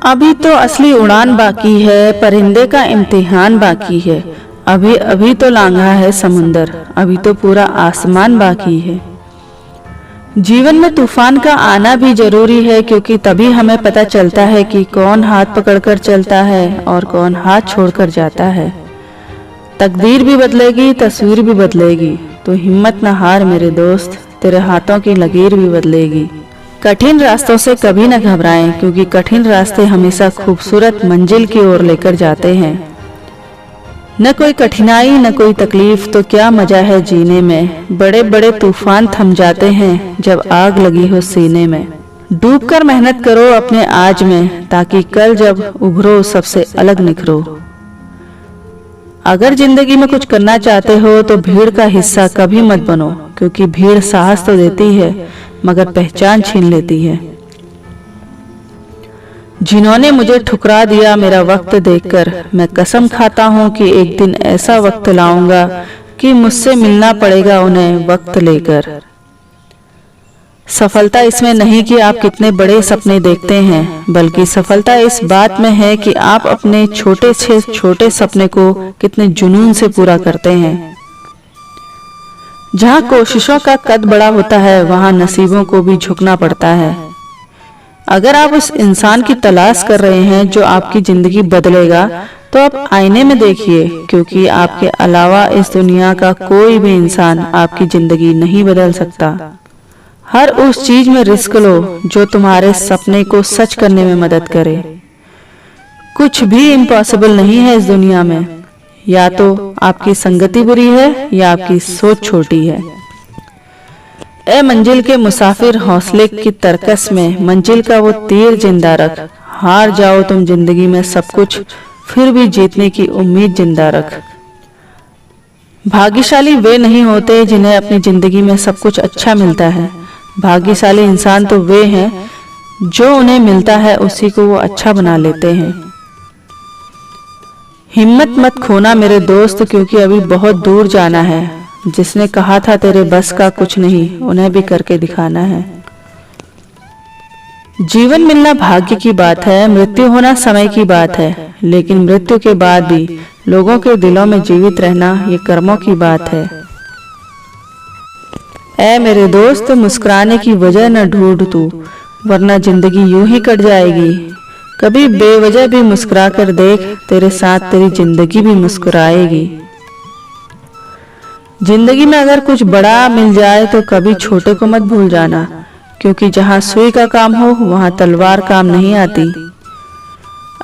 अभी तो असली उड़ान बाकी है, परिंदे का इम्तिहान बाकी है। अभी अभी तो लांघा है समुंदर, अभी तो पूरा आसमान बाकी है। जीवन में तूफान का आना भी जरूरी है, क्योंकि तभी हमें पता चलता है कि कौन हाथ पकड़कर चलता है और कौन हाथ छोड़कर जाता है। तकदीर भी बदलेगी, तस्वीर भी बदलेगी, तो हिम्मत न हार मेरे दोस्त, तेरे हाथों की लकीर भी बदलेगी। कठिन रास्तों से कभी न घबराएं, क्योंकि कठिन रास्ते हमेशा खूबसूरत मंजिल की ओर लेकर जाते हैं। न कोई कठिनाई न कोई तकलीफ, तो क्या मजा है जीने में। बड़े बड़े तूफान थम जाते हैं जब आग लगी हो सीने में। डूबकर मेहनत करो अपने आज में, ताकि कल जब उभरो सबसे अलग निखरो। अगर जिंदगी में कुछ करना चाहते हो तो भीड़ का हिस्सा कभी मत बनो, क्योंकि भीड़ साहस तो देती है मगर पहचान छीन लेती है। जिन्होंने मुझे ठुकरा दिया मेरा वक्त देखकर, मैं कसम खाता हूँ कि एक दिन ऐसा वक्त लाऊंगा कि मुझसे मिलना पड़ेगा उन्हें वक्त लेकर। सफलता इसमें नहीं कि आप कितने बड़े सपने देखते हैं, बल्कि सफलता इस बात में है कि आप अपने छोटे से छोटे सपने को कितने जुनून से पूरा करते हैं। जहाँ कोशिशों का कद बड़ा होता है, वहाँ नसीबों को भी झुकना पड़ता है। अगर आप उस इंसान की तलाश कर रहे हैं जो आपकी जिंदगी बदलेगा, तो आप आईने में देखिए, क्योंकि आपके अलावा इस दुनिया का कोई भी इंसान आपकी जिंदगी नहीं बदल सकता। हर उस चीज में रिस्क लो जो तुम्हारे सपने को सच करने में मदद करे। कुछ भी इम्पॉसिबल नहीं है इस दुनिया में। या तो आपकी संगति बुरी है या आपकी सोच छोटी है। ए मंजिल के मुसाफिर, हौसले की तरकस में मंजिल का वो तीर जिंदा रख। हार जाओ तुम जिंदगी में सब कुछ, फिर भी जीतने की उम्मीद जिंदा रख। भाग्यशाली वे नहीं होते जिन्हें अपनी जिंदगी में सब कुछ अच्छा मिलता है। भाग्यशाली इंसान तो वे हैं जो उन्हें मिलता है उसी को वो अच्छा बना लेते हैं। हिम्मत मत खोना मेरे दोस्त, क्योंकि अभी बहुत दूर जाना है। जिसने कहा था तेरे बस का कुछ नहीं, उन्हें भी करके दिखाना है। जीवन मिलना भाग्य की बात है, मृत्यु होना समय की बात है, लेकिन मृत्यु के बाद भी लोगों के दिलों में जीवित रहना ये कर्मों की बात है। ऐ मेरे दोस्त, मुस्कुराने की वजह न ढूंढ तू, वरना जिंदगी यूं ही कट जाएगी। कभी बेवजह भी मुस्कुरा कर देख, तेरे साथ तेरी जिंदगी भी मुस्कुराएगी। जिंदगी में अगर कुछ बड़ा मिल जाए तो कभी छोटे को मत भूल जाना, क्योंकि जहाँ सुई का काम हो वहाँ तलवार काम नहीं आती।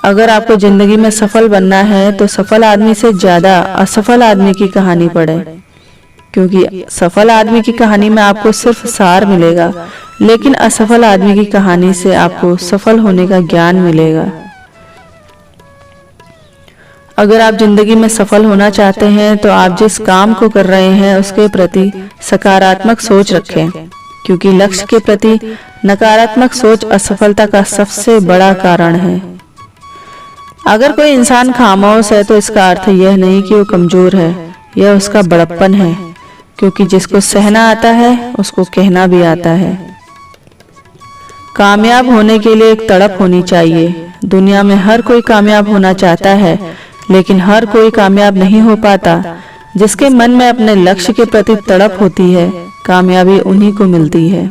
अगर आपको जिंदगी में सफल बनना है तो सफल आदमी से ज्यादा असफल आदमी की कहानी पढ़े, क्योंकि सफल आदमी की कहानी में आपको सिर्फ सार मिलेगा, लेकिन असफल आदमी की कहानी से आपको सफल होने का ज्ञान मिलेगा। अगर आप जिंदगी में सफल होना चाहते हैं तो आप जिस काम को कर रहे हैं उसके प्रति सकारात्मक सोच रखें, क्योंकि लक्ष्य के प्रति नकारात्मक सोच असफलता का सबसे बड़ा कारण है। अगर कोई इंसान खामोश है तो इसका अर्थ यह नहीं कि वो कमजोर है, यह उसका बड़प्पन है, क्योंकि जिसको सहना आता है उसको कहना भी आता है। कामयाब होने के लिए एक तड़प होनी चाहिए। दुनिया में हर कोई कामयाब होना चाहता है, लेकिन हर कोई कामयाब नहीं हो पाता। जिसके मन में अपने लक्ष्य के प्रति तड़प होती है, कामयाबी उन्हीं को मिलती है।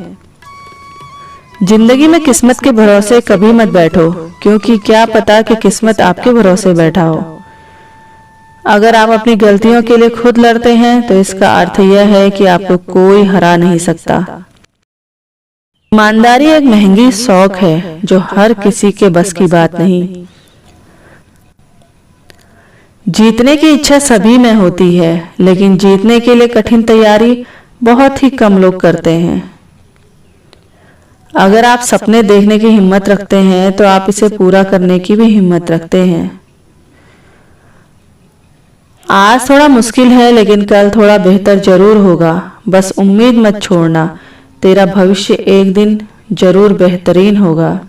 जिंदगी में किस्मत के भरोसे कभी मत बैठो, क्योंकि क्या पता कि किस्मत आपके भरोसे बैठा हो। अगर आप अपनी गलतियों के लिए खुद लड़ते हैं तो इसका अर्थ यह है कि आपको कोई हरा नहीं सकता। ईमानदारी एक महंगी शौक है जो हर किसी के बस की बात नहीं। जीतने की इच्छा सभी में होती है, लेकिन जीतने के लिए कठिन तैयारी बहुत ही कम लोग करते हैं। अगर आप सपने देखने की हिम्मत रखते हैं तो आप इसे पूरा करने की भी हिम्मत रखते हैं। आज थोड़ा मुश्किल है, लेकिन कल थोड़ा बेहतर जरूर होगा। बस उम्मीद मत छोड़ना, तेरा भविष्य एक दिन जरूर बेहतरीन होगा।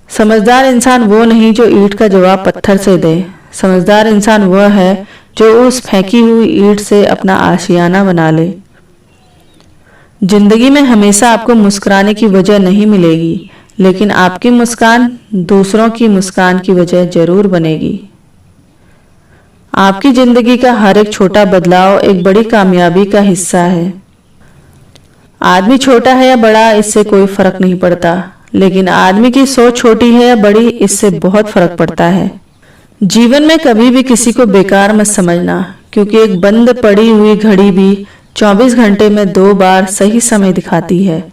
समझदार इंसान वो नहीं जो ईंट का जवाब पत्थर से दे। समझदार इंसान वह है जो उस फेंकी हुई ईंट से अपना आशियाना बना ले। जिंदगी में हमेशा आपको मुस्कुराने की वजह नहीं मिलेगी, लेकिन आपकी मुस्कान दूसरों की मुस्कान की वजह जरूर बनेगी। आपकी जिंदगी का हर एक छोटा बदलाव एक बड़ी कामयाबी का हिस्सा है। आदमी छोटा है या बड़ा इससे कोई फर्क नहीं पड़ता, लेकिन आदमी की सोच छोटी है या बड़ी इससे बहुत फर्क पड़ता है। जीवन में कभी भी किसी को बेकार मत समझना, क्योंकि एक बंद पड़ी हुई घड़ी भी 24 घंटे में 2 बार सही समय दिखाती है।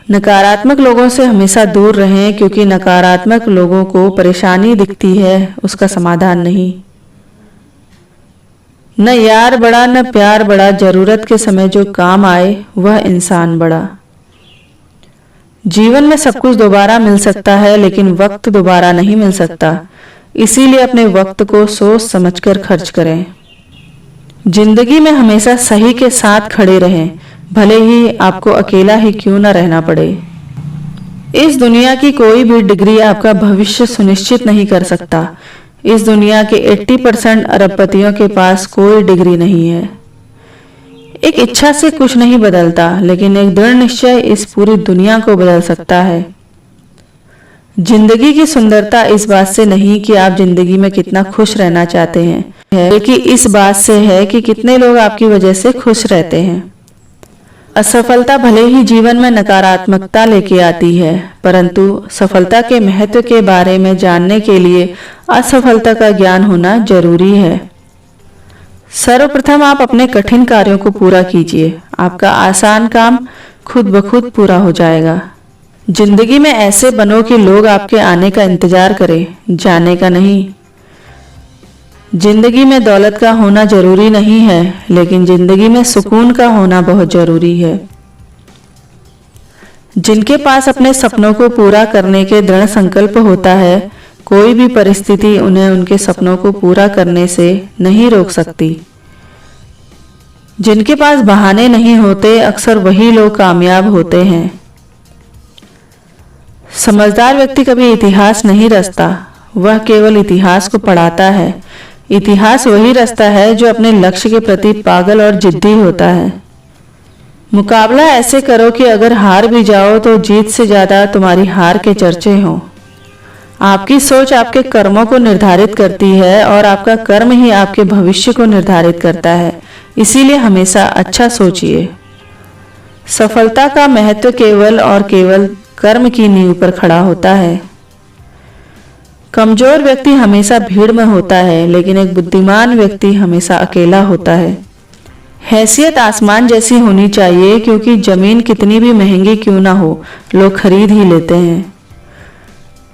नकारात्मक लोगों से हमेशा दूर रहें, क्योंकि नकारात्मक लोगों को परेशानी दिखती है, उसका समाधान नहीं। न यार बड़ा न प्यार बड़ा, जरूरत के समय जो काम आए वह इंसान बड़ा। जीवन में सब कुछ दोबारा मिल सकता है, लेकिन वक्त दोबारा नहीं मिल सकता। इसीलिए अपने वक्त को सोच समझकर खर्च करें। जिंदगी में हमेशा सही के साथ खड़े रहें, भले ही आपको अकेला ही क्यों न रहना पड़े। इस दुनिया की कोई भी डिग्री आपका भविष्य सुनिश्चित नहीं कर सकता। इस दुनिया के 80% अरबपतियों के पास कोई डिग्री नहीं है। एक इच्छा से कुछ नहीं बदलता, लेकिन एक दृढ़ निश्चय इस पूरी दुनिया को बदल सकता है। जिंदगी की सुंदरता इस बात से नहीं कि आप जिंदगी में कितना खुश रहना चाहते हैं, बल्कि इस बात से है कि कितने लोग आपकी वजह से खुश रहते हैं। असफलता भले ही जीवन में नकारात्मकता लेके आती है, परंतु सफलता के महत्व के बारे में जानने के लिए असफलता का ज्ञान होना जरूरी है। सर्वप्रथम आप अपने कठिन कार्यों को पूरा कीजिए, आपका आसान काम खुद ब खुद पूरा हो जाएगा। जिंदगी में ऐसे बनो कि लोग आपके आने का इंतजार करें, जाने का नहीं। जिंदगी में दौलत का होना जरूरी नहीं है, लेकिन जिंदगी में सुकून का होना बहुत जरूरी है। जिनके पास अपने सपनों को पूरा करने के दृढ़ संकल्प होता है, कोई भी परिस्थिति उन्हें उनके सपनों को पूरा करने से नहीं रोक सकती। जिनके पास बहाने नहीं होते, अक्सर वही लोग कामयाब होते हैं। समझदार व्यक्ति कभी इतिहास नहीं रचता, वह केवल इतिहास को पढ़ाता है। इतिहास वही रचता है जो अपने लक्ष्य के प्रति पागल और जिद्दी होता है। मुकाबला ऐसे करो कि अगर हार भी जाओ तो जीत से ज्यादा तुम्हारी हार के चर्चे हों। आपकी सोच आपके कर्मों को निर्धारित करती है और आपका कर्म ही आपके भविष्य को निर्धारित करता है। इसीलिए हमेशा अच्छा सोचिए। सफलता का महत्व केवल और केवल कर्म की नींव पर खड़ा होता है। कमजोर व्यक्ति हमेशा भीड़ में होता है, लेकिन एक बुद्धिमान व्यक्ति हमेशा अकेला होता है। हैसियत आसमान जैसी होनी चाहिए, क्योंकि जमीन कितनी भी महंगी क्यों ना हो, लोग खरीद ही लेते हैं।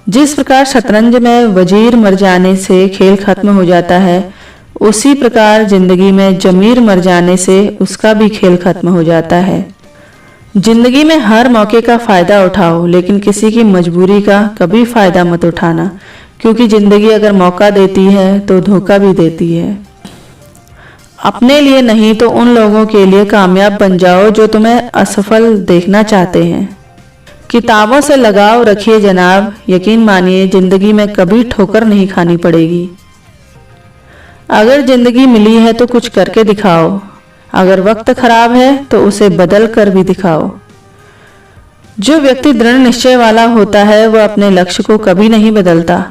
जिस प्रकार शतरंज में वजीर मर जाने से खेल खत्म हो जाता है, उसी प्रकार जिंदगी में जमीर मर जाने से उसका भी खेल खत्म हो जाता है। जिंदगी में हर मौके का फायदा उठाओ, लेकिन किसी की मजबूरी का कभी फायदा मत उठाना, क्योंकि जिंदगी अगर मौका देती है तो धोखा भी देती है। अपने लिए नहीं तो उन लोगों के लिए कामयाब बन जाओ जो तुम्हें असफल देखना चाहते हैं। किताबों से लगाव रखिए जनाब, यकीन मानिए जिंदगी में कभी ठोकर नहीं खानी पड़ेगी। अगर जिंदगी मिली है तो कुछ करके दिखाओ, अगर वक्त खराब है तो उसे बदल कर भी दिखाओ। जो व्यक्ति दृढ़ निश्चय वाला होता है वह अपने लक्ष्य को कभी नहीं बदलता,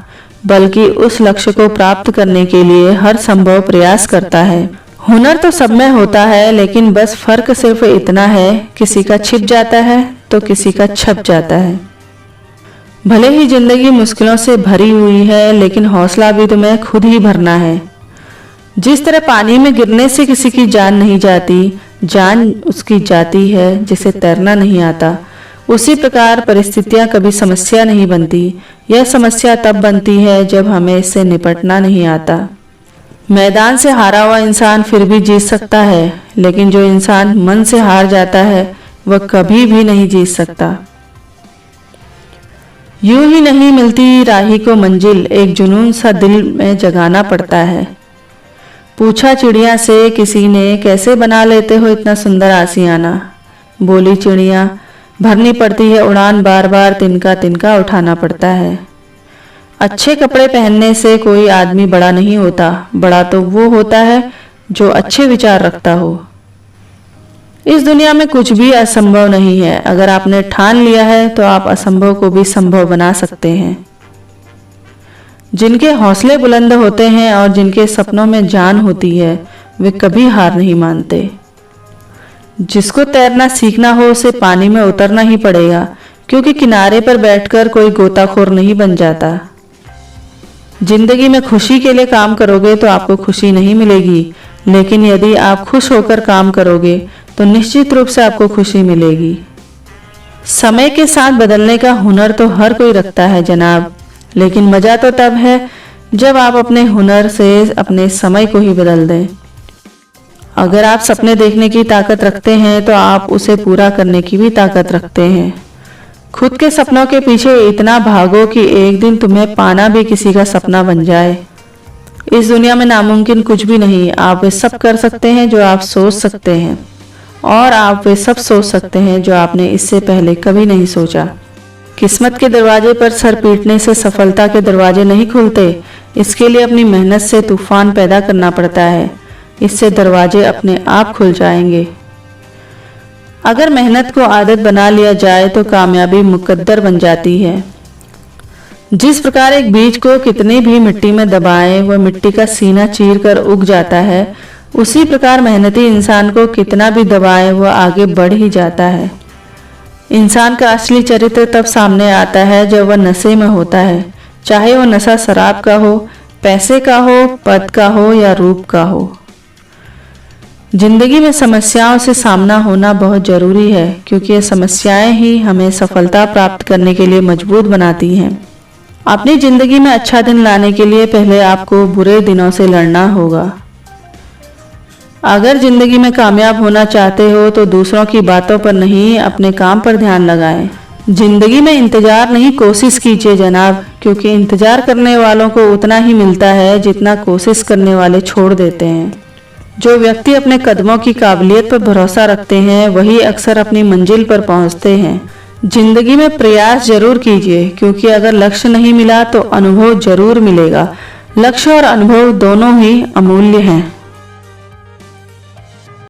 बल्कि उस लक्ष्य को प्राप्त करने के लिए हर संभव प्रयास करता है। हुनर तो सब में होता है, लेकिन बस फर्क सिर्फ इतना है, किसी का छिप जाता है तो किसी का छप जाता है। भले ही जिंदगी मुश्किलों से भरी हुई है, लेकिन हौसला भी तुम्हें खुद ही भरना है। जिस तरह पानी में गिरने से किसी की जान नहीं जाती, जान उसकी जाती है जिसे तैरना नहीं आता। उसी प्रकार परिस्थितियां कभी समस्या नहीं बनती, यह समस्या तब बनती है जब हमें इससे निपटना नहीं आता। मैदान से हारा हुआ इंसान फिर भी जीत सकता है, लेकिन जो इंसान मन से हार जाता है वह कभी भी नहीं जीत सकता। यूं ही नहीं मिलती राही को मंजिल, एक जुनून सा दिल में जगाना पड़ता है। पूछा चिड़िया से किसी ने, कैसे बना लेते हो इतना सुंदर आशियाना। बोली चिड़िया, भरनी पड़ती है उड़ान, बार बार तिनका तिनका उठाना पड़ता है। अच्छे कपड़े पहनने से कोई आदमी बड़ा नहीं होता, बड़ा तो वो होता है जो अच्छे विचार रखता हो। इस दुनिया में कुछ भी असंभव नहीं है। अगर आपने ठान लिया है तो आप असंभव को भी संभव बना सकते हैं। जिनके हौसले बुलंद होते हैं और जिनके सपनों में जान होती है, वे कभी हार नहीं मानते। जिसको तैरना सीखना हो उसे पानी में उतरना ही पड़ेगा, क्योंकि किनारे पर बैठकर कोई गोताखोर नहीं बन जाता। जिंदगी में खुशी के लिए काम करोगे तो आपको खुशी नहीं मिलेगी, लेकिन यदि आप खुश होकर काम करोगे तो निश्चित रूप से आपको खुशी मिलेगी। समय के साथ बदलने का हुनर तो हर कोई रखता है जनाब, लेकिन मजा तो तब है जब आप अपने हुनर से अपने समय को ही बदल दें। अगर आप सपने देखने की ताकत रखते हैं तो आप उसे पूरा करने की भी ताकत रखते हैं। खुद के सपनों के पीछे इतना भागो कि एक दिन तुम्हें पाना भी किसी का सपना बन जाए। इस दुनिया में नामुमकिन कुछ भी नहीं। आप वे सब कर सकते हैं जो आप सोच सकते हैं, और आप वे सब सोच सकते हैं जो आपने इससे पहले कभी नहीं सोचा। किस्मत के दरवाजे पर सर पीटने से सफलता के दरवाजे नहीं खुलते। इसके लिए अपनी मेहनत से तूफान पैदा करना पड़ता है। इससे दरवाजे अपने आप खुल जाएंगे। अगर मेहनत को आदत बना लिया जाए तो कामयाबी मुकद्दर बन जाती है। जिस प्रकार एक बीज को कितनी भी मिट्टी में दबाएं वह मिट्टी का सीना चीर कर उग जाता है, उसी प्रकार मेहनती इंसान को कितना भी दबाएं वह आगे बढ़ ही जाता है। इंसान का असली चरित्र तब सामने आता है जब वह नशे में होता है, चाहे वह नशा शराब का हो, पैसे का हो, पद का हो या रूप का हो। जिंदगी में समस्याओं से सामना होना बहुत जरूरी है, क्योंकि ये समस्याएं ही हमें सफलता प्राप्त करने के लिए मजबूत बनाती हैं। अपनी जिंदगी में अच्छा दिन लाने के लिए पहले आपको बुरे दिनों से लड़ना होगा। अगर जिंदगी में कामयाब होना चाहते हो तो दूसरों की बातों पर नहीं, अपने काम पर ध्यान लगाएं। जिंदगी में इंतजार नहीं, कोशिश कीजिए जनाब, क्योंकि इंतजार करने वालों को उतना ही मिलता है जितना कोशिश करने वाले छोड़ देते हैं। जो व्यक्ति अपने कदमों की काबिलियत पर भरोसा रखते हैं वही अक्सर अपनी मंजिल पर पहुंचते हैं। जिंदगी में प्रयास जरूर कीजिए, क्योंकि अगर लक्ष्य नहीं मिला तो अनुभव जरूर मिलेगा। लक्ष्य और अनुभव दोनों ही अमूल्य हैं।